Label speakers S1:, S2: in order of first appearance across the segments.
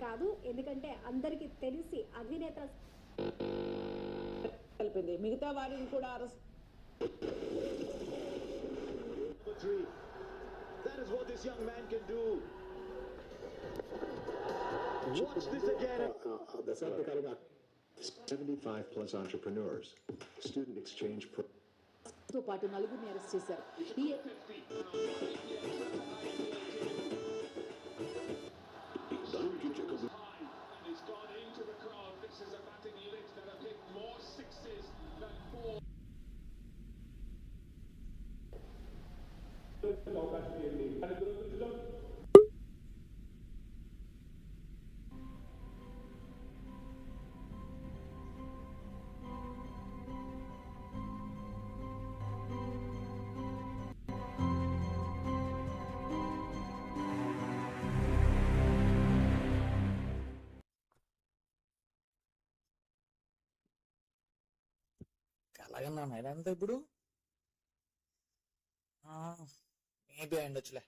S1: కాదు, ఎందుకంటే అందరికీ తెలిసి అధినేత
S2: కలిపింది. మిగతా వారిని కూడా arrest.
S3: That is what this young man can do. Watch this again.
S4: That's not the kind of 75 plus entrepreneurs. Student exchange
S2: తో పాటు నలుగురిని అరెస్ట్ చేశారు. ఈ
S3: He's gone into the crowd. This is a batting unit that have hit more sixes than four.
S5: అలాగన్నా ఇదంతా ఇప్పుడు maybe అయిండొచ్చులే.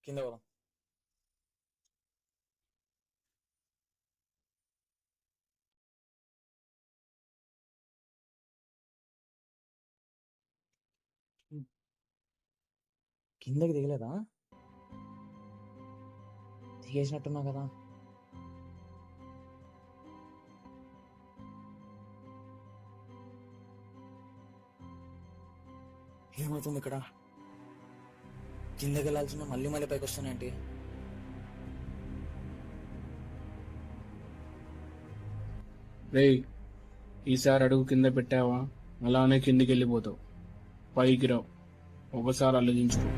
S5: కింద పోదాం. కిందకి దిగలేదా? దిగేసినట్టున్నా కదా. ఏమవుతుంది ఇక్కడ? కిందకి వెళ్ళాల్సిన మళ్ళీ మళ్ళీ పైకి వస్తానేంటి?
S6: రేయ్, ఈసారి అడుగు కింద పెట్టావా అలానే కిందికి వెళ్ళిపోతావు. పైకి రావు. ఒకసారి ఆలోచించుకో.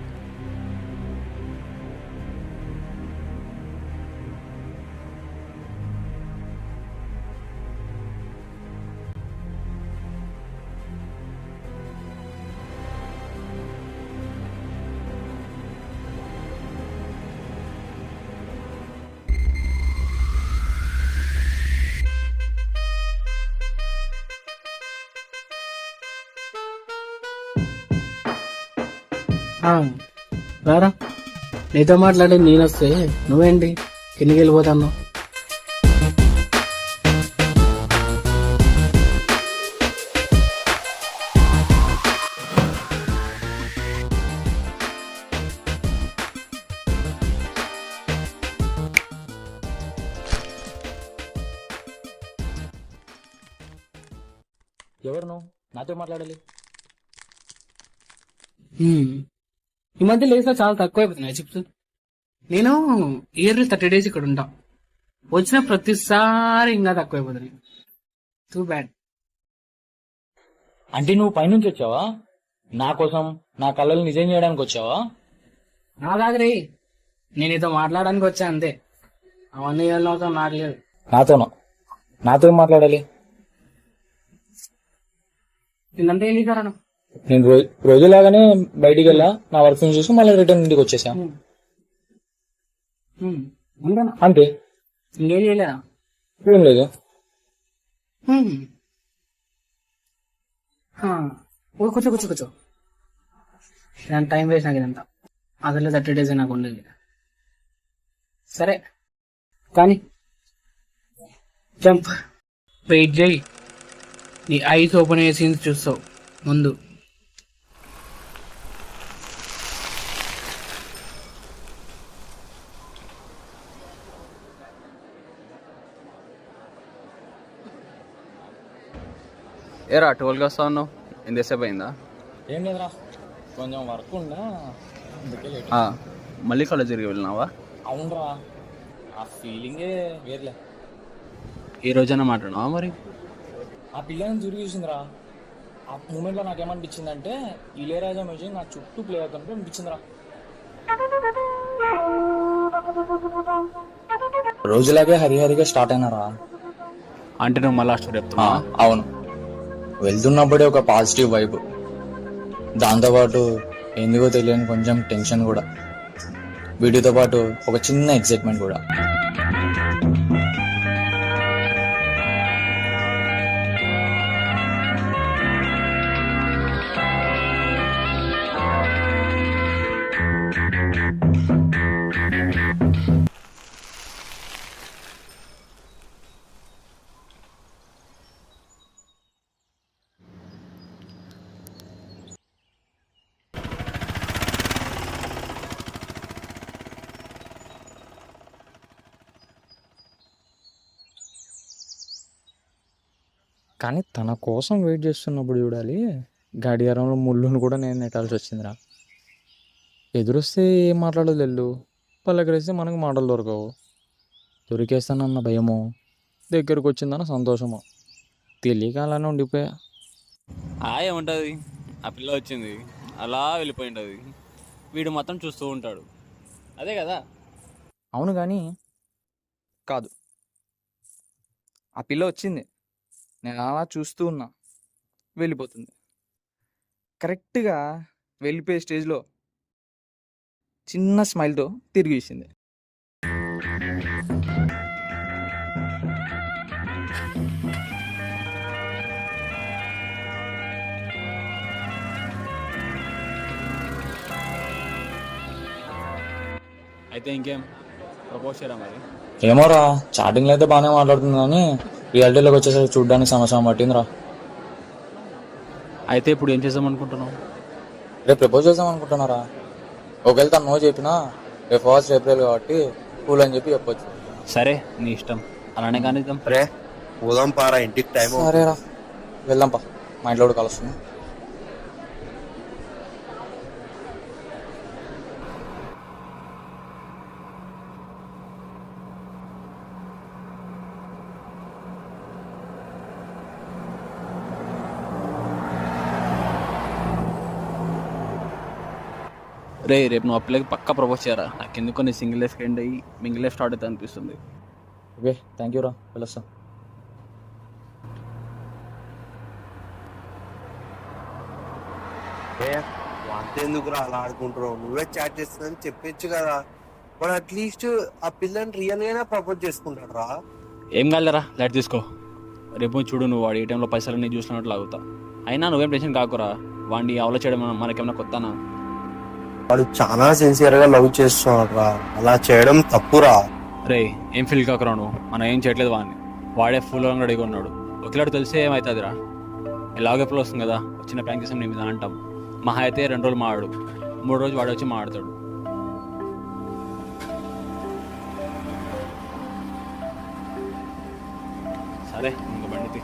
S6: రారా, నీతో మాట్లాడి నేను వస్తే నువ్వేంటి కిందికి వెళ్ళిపోతాను?
S5: ఎవరు నువ్వు? నాతో మాట్లాడాలి.
S6: ఈ మధ్య లేసా చాలా తక్కువ అయిపోతున్నాయి చిప్స్. నేను ఇయర్లీ 30 days ఇక్కడ ఉంటా. వచ్చిన ప్రతిసారి ఇంకా తక్కువ అయిపోతున్నాయి. Too bad.
S5: అంటే నువ్వు పైనుంచి వచ్చావా? నా కోసం నా కళలు నిజం చేయడానికి వచ్చావా?
S6: నా కాదురే, నేను ఇదో మాట్లాడడానికి వచ్చా అంతే. అవన్నీ ఏళ్ళతో నాకు లేదు.
S5: నాతో ఏం మాట్లాడాలి?
S6: నిన్నంతా ఏం చేశారా?
S5: నేను రోజులాగానే బయటికి వెళ్ళా, నా వర్క్ ఫినిష్ చేసి మళ్ళీ రిటర్న్ ఇంటికి వచ్చేసా. అంతే,
S6: ఇంకేం చేయలేదా?
S5: ఏం లేదు.
S6: కూర్చో. ఇదంతా టైం వేస్ట్ నాకు. ఇదంతా అసలు 30 days నాకు ఉండేది. సరే కానీ జంప్. వెయిట్ చేయి, నీ ఐస్ ఓపెన్ అయ్యే సీన్స్ చూస్తావు ముందు.
S7: ఏరా టోల్గా వస్తా ఉన్నావు? ఎంతసేపు అయిందా?
S5: ఏం లేదురా, కొంచెం వర్క్ ఉందా,
S7: మళ్ళీ కాలేజ్ తిరిగి వెళ్ళినావా?
S5: అవునరా, ఆ ఫీలింగే వేర్లే.
S7: ఈ రోజైనా మాట్లాడినావా మరి?
S5: ఆ పిల్లని తిరిగి చూసిందిరా. ఆ మూమెంట్ లో నాకేమనిపించిందంటే ఇళయరాజా మ్యూజిక్ నా చుట్టూ ప్లే అవుతుంటే అనిపించిందిరా. రోజులాగే హరిహరిగా స్టార్ట్ అయినారా.
S7: అంటే నువ్వు మళ్ళీ స్టోరీ చెప్తున్నా?
S5: అవును, వెళ్తున్నప్పుడే ఒక పాజిటివ్ వైబ్, దాంతోపాటు ఎందుకో తెలియని కొంచెం టెన్షన్ కూడా, వీటితో పాటు ఒక చిన్న ఎక్సైట్మెంట్ కూడా. కానీ తన కోసం వెయిట్ చేస్తున్నప్పుడు చూడాలి, గడియారంలో ముళ్ళును కూడా నేను నెట్టాల్సి వచ్చిందిరా. ఎదురొస్తే ఏం మాట్లాడదు తెల్లు, పలకరిస్తే మనకు మాటలు దొరకవు. దొరికేస్తానన్న భయమో, దగ్గరకు వచ్చిందన్న సంతోషమో తెలియక అలానే ఉండిపోయా.
S7: ఏముంటుంది, ఆ పిల్ల వచ్చింది అలా వెళ్ళిపోయి ఉంటుంది, వీడు మాత్రం చూస్తూ ఉంటాడు. అదే కదా.
S5: అవును కానీ కాదు, ఆ పిల్ల వచ్చింది, నేను అలా చూస్తూ ఉన్నా, వెళ్ళిపోతుంది. కరెక్ట్గా వెళ్ళిపోయే స్టేజ్లో చిన్న స్మైల్తో తిరిగి ఇచ్చింది.
S7: అయితే ఇంకేం ప్రపోజ్ చేయరా మరి?
S5: ఏమోరా, చాటింగ్లో అయితే బాగానే మాట్లాడుతుంది కానీ రియాలిటీలోకి వచ్చేసరికి చూడడానికి సంవత్సరం పట్టిందిరా.
S7: అయితే ఇప్పుడు ఏం చేద్దాం అనుకుంటున్నావు?
S5: రేపు ప్రపోజ్ చేద్దాం అనుకుంటున్నారా? ఒకవేళ తను నో చెప్పినా రేపు ఫస్ట్ ఏప్రిల్ కాబట్టి కూల్ అని చెప్పి చెప్పొచ్చు.
S7: సరే నీ ఇష్టం, అలానే కానీ
S8: రే పోదాం పారా, ఇంటికి టైం.
S5: సరేరా వెళ్దాంపా, మా ఇంట్లో కూడా కలుస్తున్నా.
S7: రేపు నువ్వు అప్లైకి పక్కా ప్రపోజ్ చేయరా. నాకు ఎందుకో నీ సింగిల్ లైఫ్ ఎండ్ అయ్యి మింగిల్ లైఫ్ స్టార్ట్ అవుతుంది అనిపిస్తుంది.
S5: ఓకే థ్యాంక్ యూ రా, వెళ్ళొస్తా.
S8: ఎందుకురా అలా ఆడుకుంటున్నావు? నువ్వే చాట్ చేస్తుందని చెప్పొచ్చు కదా. వాడు అట్లీస్ట్ ఆ పిల్లని రియల్ గానే ప్రపోజ్ చేసుకుంటాడు రా.
S7: ఏం కాలేరా, లైట్ తీసుకో. రేపు చూడు, నువ్వు వాడి ఏ టైంలో పైసలన్నీ చూసినట్లు లాగుతా. అయినా నువ్వేం టెన్షన్ కాకురా, వాడిని అవలో చేయడం మనకేమన్నా కొత్తనా?
S8: వాడు చాలా సిన్సియర్ గా లవ్ చేస్తున్నాడు రా, అలా చేయడం తప్పురా.
S7: రే ఏం ఫీల్ కాకురా నువ్వు, మనం ఏం చేయట్లేదు వాడిని. వాడే ఫుల్ రెడీగా ఉన్నాడు. ఒకలాడు తెలిసే ఏమవుతుందిరా, ఎలాగో ఎప్పుడు వస్తుంది కదా, వచ్చిన ప్రాంక్ చేసాం నీ మీద అంటాం. మహా అయితే 2 రోజులు మాడు, 3 రోజులు వాడు వచ్చి మాడతాడు. సరే ఇంక బండి.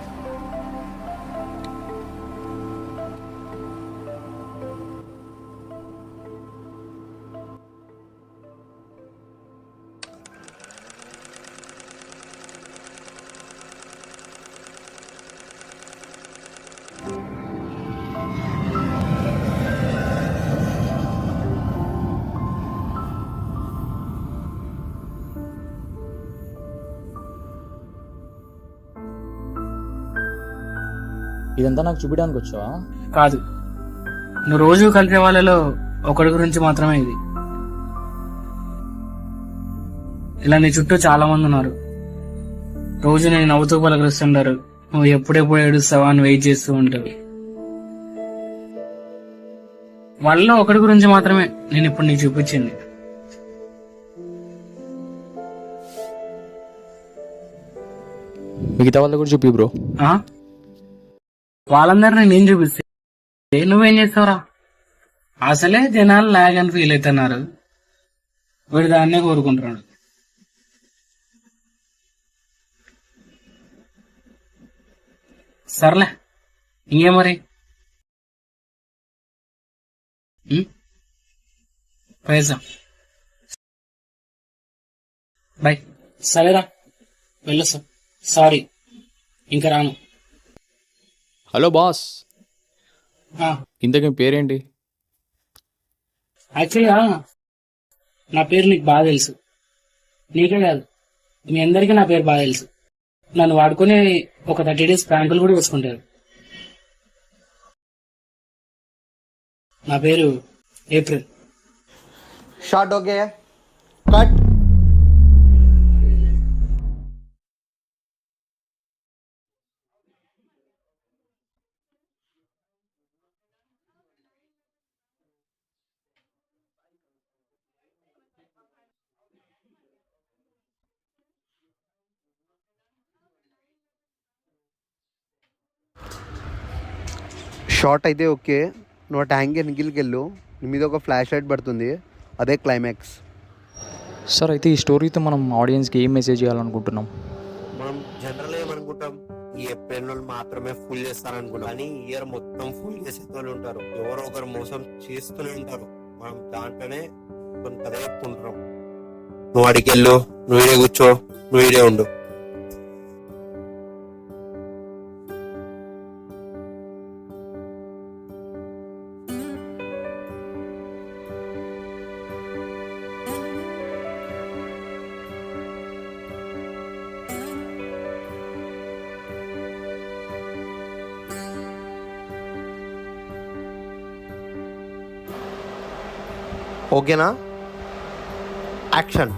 S5: ఇదంతా నాకు చూపించడానికి వచ్చావా?
S6: కాదు, నువ్వు రోజు కలిసే వాళ్ళలో ఒకటి గురించి మాత్రమే ఇది. ఇలా నీ చుట్టూ చాలా మంది ఉన్నారు. రోజు నేను నవ్వుతూ పలకరిస్తుంటారు, నువ్వు ఎప్పుడెప్పుడు ఏడుస్తావా అని వెయిట్ చేస్తూ ఉంటావు. వాళ్ళలో ఒకటి గురించి మాత్రమే నేను ఇప్పుడు నీకు చూపించింది.
S5: మిగతా వాళ్ళ కూడా చూపి బ్రో.
S6: వాళ్ళందరినీ నేను చూపిస్తే నువ్వేం చేస్తావురా? అసలే జనాలు లాగ్ అని ఫీల్ అవుతున్నారు, వీడు దాన్నే కోరుకుంటున్నాడు. సర్లే ఇంకే మరి పైసా బై. సరేరా వెళ్ళొస్తా. సారీ ఇంకా రాను.
S5: హలో బాస్, ఇంతకీ పేరేంటి?
S6: యాక్చువల్గా నా పేరు నీకు బాగా తెలుసు. నీకే కాదు, మీ అందరికీ నా పేరు బాగా తెలుసు. నన్ను వాడుకొని ఒక 30 days ప్రాంకులు కూడా వేసుకుంటారు. నా పేరు April.
S8: Short okay, cut. Short అయితే ఓకే, నువ్వు ట్యాంక్ వెనకికి వెళ్ళు, నీ మీద ఒక ఫ్లాష్ లైట్ పడుతుంది, అదే క్లైమాక్స్.
S5: సార్ అయితే ఈ స్టోరీతో మనం ఆడియన్స్కి ఏం మెసేజ్ చేయాలనుకుంటున్నాం?
S8: మనం జనరల్ ఏమనుకుంటాం, ఈ ఏప్రిల్ వాళ్ళు మాత్రమే ఫుల్ చేస్తారనుకున్నాం, కానీ ఇయర్ మొత్తం ఫుల్ చేసే వాళ్ళు ఉంటారు. ఎవరో ఒకరు మోసం చేస్తూనే ఉంటారు. మనం దాంట్లోనే కొన్ని కథ చెప్పుకుంటున్నాం. నువ్వు అడిగెళ్ళు, నువ్వు ఇడే కూర్చో, నువ్వు ఇడే ఉండు. ఓకేనా? యాక్షన్.